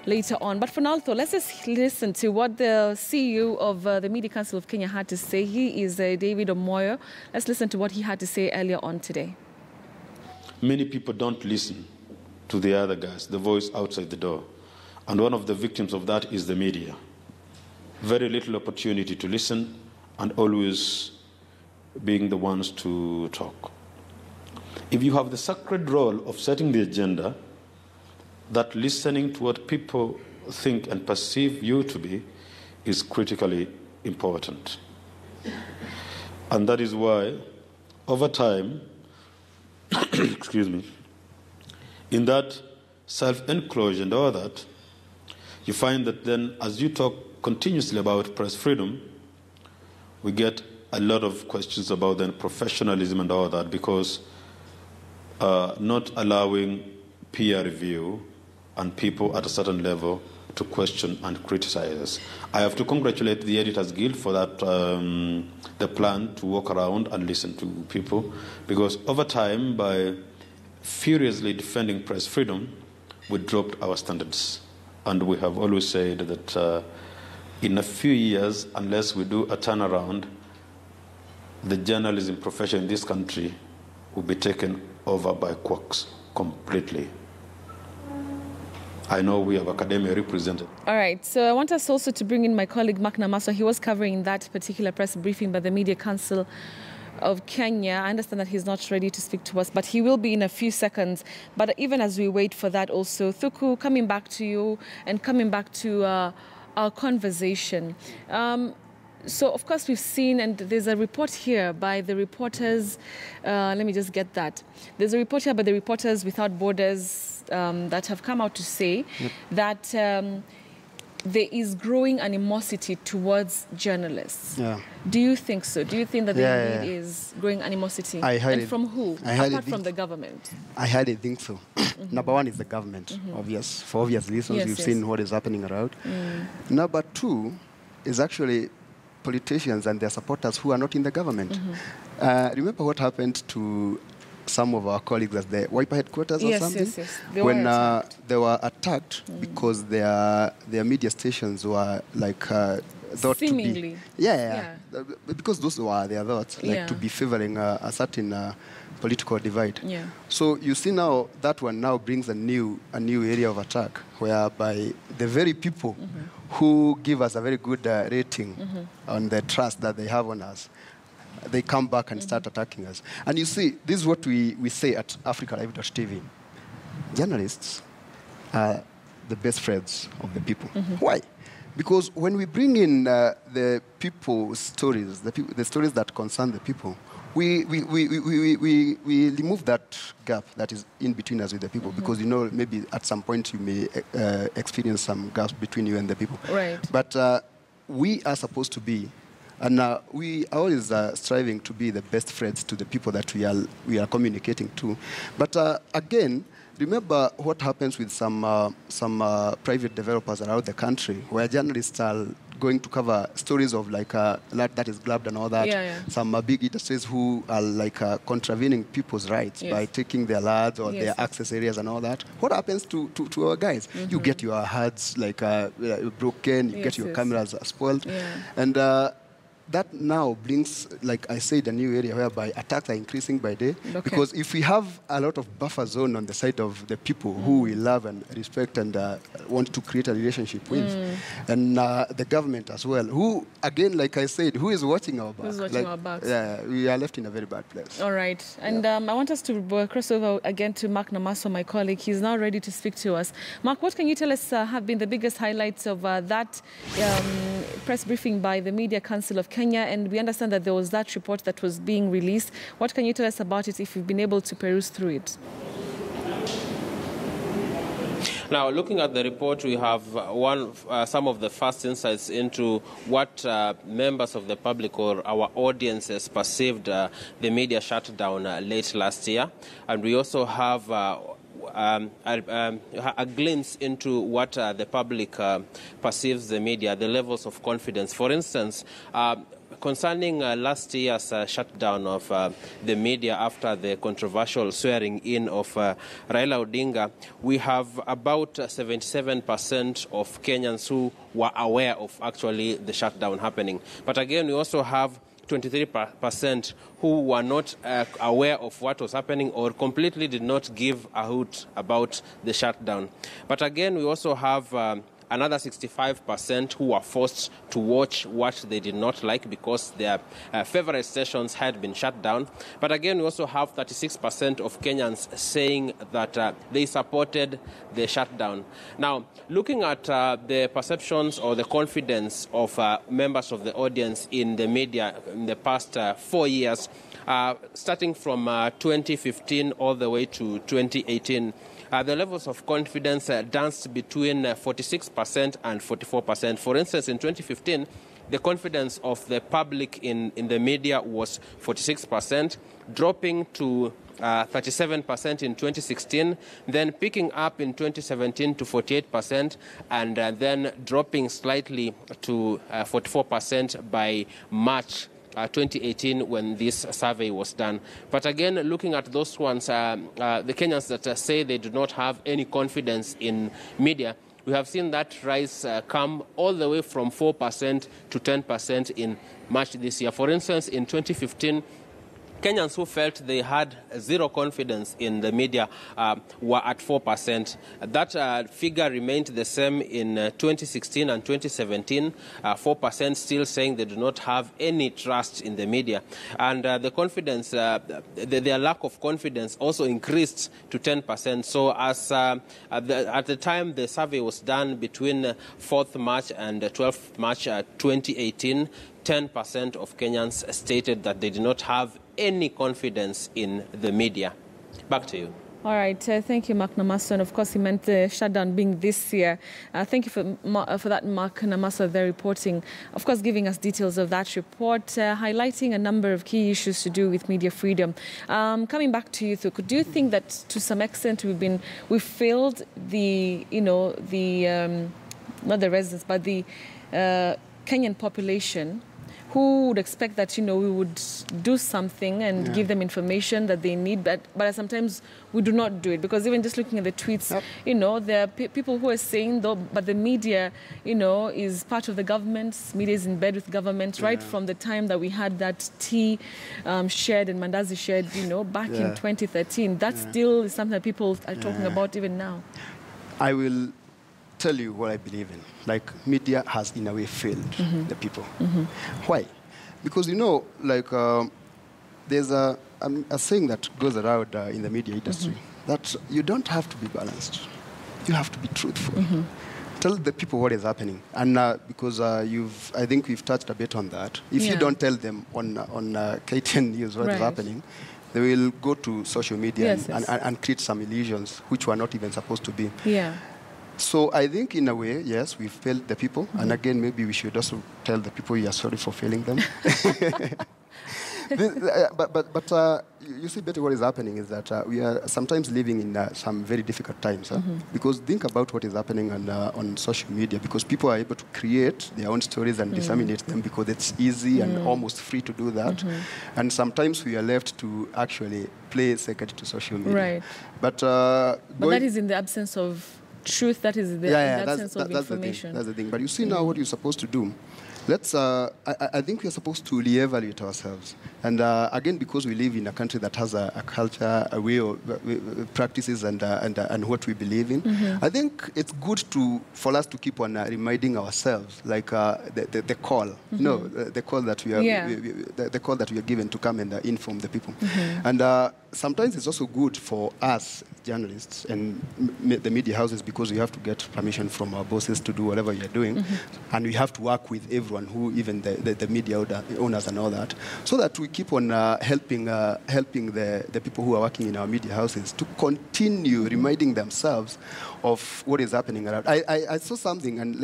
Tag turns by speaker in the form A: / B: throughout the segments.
A: later on. But for now, though, let's just listen to what the CEO of the Media Council of Kenya had to say. He is David Omoyo. Let's listen to what he had to say earlier on today.
B: Many people don't listen to the other guys, the voice outside the door. And one of the victims of that is the media. Very little opportunity to listen and always being the ones to talk. If you have the sacred role of setting the agenda, that listening to what people think and perceive you to be is critically important. And that is why, over time, excuse me, in that self-enclosure and all that, you find that then as you talk continuously about press freedom, we get a lot of questions about then professionalism and all that, because not allowing peer review and people at a certain level to question and criticize us. I have to congratulate the Editors Guild for that, the plan to walk around and listen to people, because over time, by furiously defending press freedom, we dropped our standards. And we have always said that in a few years, unless we do a turnaround, the journalism profession in this country will be taken over by quacks completely. I know we have academia represented.
A: All right, so I want us also to bring in my colleague Mark Namaso. He was covering that particular press briefing by the Media Council of Kenya. I understand that he's not ready to speak to us, but he will be in a few seconds. But even as we wait for that also, Thuku, coming back to you and coming back to our conversation. So, of course, we've seen, and there's a report here by the reporters, let me just get that. There's a report here by the Reporters Without Borders that have come out to say that there is growing animosity towards journalists. Yeah. Do you think so? Do you think that there indeed is growing animosity? And from who? Apart from the government?
C: I highly think so. Number one is the government, for obvious reasons. We've seen what is happening around. Number two is actually politicians and their supporters who are not in the government. Remember what happened to some of our colleagues at the Wiper headquarters or something?
A: Yes.
C: They were attacked because their media stations were like thought
A: seemingly.
C: To be, because those were their thoughts, like to be favoring a certain political divide. So you see now that one now brings a new area of attack, whereby the very people who give us a very good rating on the trust that they have on us, they come back and start attacking us. And you see, this is what we say at AfricaLive.tv. Journalists are the best friends of the people. Why? Because when we bring in the people's stories, the stories that concern the people, we remove that gap that is in between us with the people, because you know maybe at some point you may experience some gaps between you and the people.
A: Right.
C: But we are supposed to be, and we are always striving to be the best friends to the people that we are communicating to. But again, remember what happens with some private developers around the country, where journalists are going to cover stories of like land that is grabbed and all that. Some big industries who are like contravening people's rights by taking their lands or their access areas and all that. What happens to our guys? You get your herds like broken, you get your cameras spoiled. And that now brings, like I said, a new area whereby attacks are increasing by day. Because if we have a lot of buffer zone on the side of the people who we love and respect and want to create a relationship with, and the government as well, who, again, like I said, who is watching our back?
A: Who's watching our backs?
C: Yeah, we are left in a very bad place.
A: All right. And I want us to cross over again to Mark Namaso, my colleague. He's now ready to speak to us. Mark, what can you tell us have been the biggest highlights of that press briefing by the Media Council of Kenya? And we understand that there was that report that was being released. What can you tell us about it if you've been able to peruse through it?
D: Now, looking at the report, we have some of the first insights into what members of the public or our audiences perceived the media shutdown late last year. And we also have a glimpse into what the public perceives the media, the levels of confidence. For instance, concerning last year's shutdown of the media after the controversial swearing in of Raila Odinga, we have about 77% of Kenyans who were aware of actually the shutdown happening. But again, we also have 23% who were not aware of what was happening or completely did not give a hoot about the shutdown. But again, we also have another 65% who were forced to watch what they did not like because their favorite stations had been shut down. But again, we also have 36% of Kenyans saying that they supported the shutdown. Now, looking at the perceptions or the confidence of members of the audience in the media in the past 4 years, starting from 2015 all the way to 2018, the levels of confidence danced between 46% and 44%. For instance, in 2015, the confidence of the public in the media was 46%, dropping to 37% in 2016, then picking up in 2017 to 48%, and then dropping slightly to 44% by March 2018 when this survey was done. But again, looking at those ones, the Kenyans that say they do not have any confidence in media, we have seen that rise come all the way from 4% to 10% in March this year. For instance, in 2015, Kenyans who felt they had zero confidence in the media were at 4%. That figure remained the same in 2016 and 2017, 4% still saying they do not have any trust in the media. And the confidence, their lack of confidence also increased to 10%. So as at the time the survey was done between 4th March and 12th March 2018, 10% of Kenyans stated that they did not have any confidence in the media. Back to you.
A: All right. Thank you, Mark Namaso. And of course, he meant the shutdown being this year. Thank you for that, Mark Namaso, there reporting, of course, giving us details of that report, highlighting a number of key issues to do with media freedom. Coming back to you, Thuku, do you think that to some extent we've failed the, not the residents, but the Kenyan population who would expect that, we would do something and give them information that they need, but sometimes we do not do it? Because even just looking at the tweets, there are people who are saying, though, but the media, is part of the government, media is in bed with government, right from the time that we had that tea shared and mandazi shared, back in 2013. That still is something that people are talking about even now. I will
C: tell you what I believe in. Like, media has in a way failed the people. Why? Because there's a saying that goes around in the media industry that you don't have to be balanced. You have to be truthful. Tell the people what is happening. And because I think we've touched a bit on that. If you don't tell them on KTN News what is happening, they will go to social media and create some illusions which were not even supposed to be. So I think in a way, yes, we've failed the people. And again, maybe we should also tell the people we are sorry for failing them. But you see better what is happening is that we are sometimes living in some very difficult times. Because think about what is happening on social media, because people are able to create their own stories and disseminate them because it's easy and almost free to do that. And sometimes we are left to actually play second to social media. Right. But
A: that is in the absence of truth, that is the absence of information.
C: That's the thing. But you see now what you're supposed to do. I think we're supposed to reevaluate ourselves. And again, because we live in a country that has a culture, a way of practices and what we believe in, I think it's good for us to keep on reminding ourselves, like the call, the call that we are, the call that we are given to come and inform the people. And sometimes it's also good for us journalists and the media houses, because we have to get permission from our bosses to do whatever you're doing, and we have to work with everyone, who even the media owners and all that, so that we keep on helping the people who are working in our media houses to continue reminding themselves of what is happening around. I saw something, and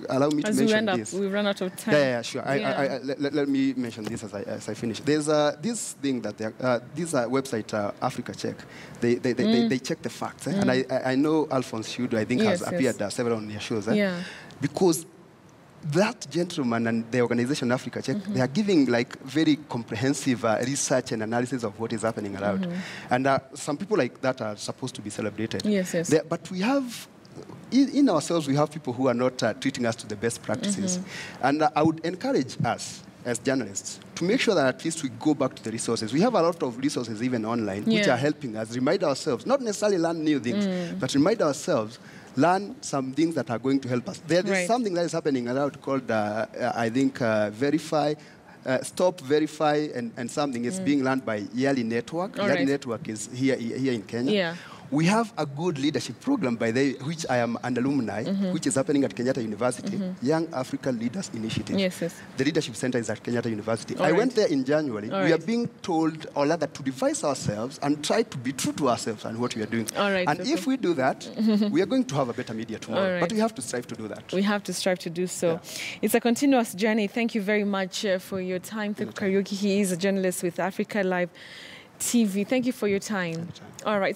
C: allow me to mention this.
A: We run out of time.
C: Yeah, sure. Let me mention this as I finish. There's this thing that this website, Africa Check, they check the facts. And I know Alphonse Shudo, I think, has appeared several on their shows. Because that gentleman and the organization Africa Check, they are giving like very comprehensive research and analysis of what is happening around. And some people like that are supposed to be celebrated.
A: Yes, yes.
C: But we have, in ourselves, we have people who are not treating us to the best practices. And I would encourage us as journalists to make sure that at least we go back to the resources. We have a lot of resources even online which are helping us remind ourselves, not necessarily learn new things, but remind ourselves, learn some things that are going to help us. There is something that is happening around called, I think, Verify, Stop, Verify, and something is being learned by Yali Network. Yali Network is here in Kenya. We have a good leadership program, which I am an alumni, which is happening at Kenyatta University, Young African Leaders Initiative.
A: Yes, yes.
C: The leadership center is at Kenyatta University. I went there in January. We are being told, or rather, to revise ourselves and try to be true to ourselves and what we are doing. And if we do that, we are going to have a better media tomorrow. But we have to strive to do that.
A: We have to strive to do so. It's a continuous journey. Thank you very much for your time. Kariuki, he is a journalist with Africa Live TV. Thank you for your time. All right.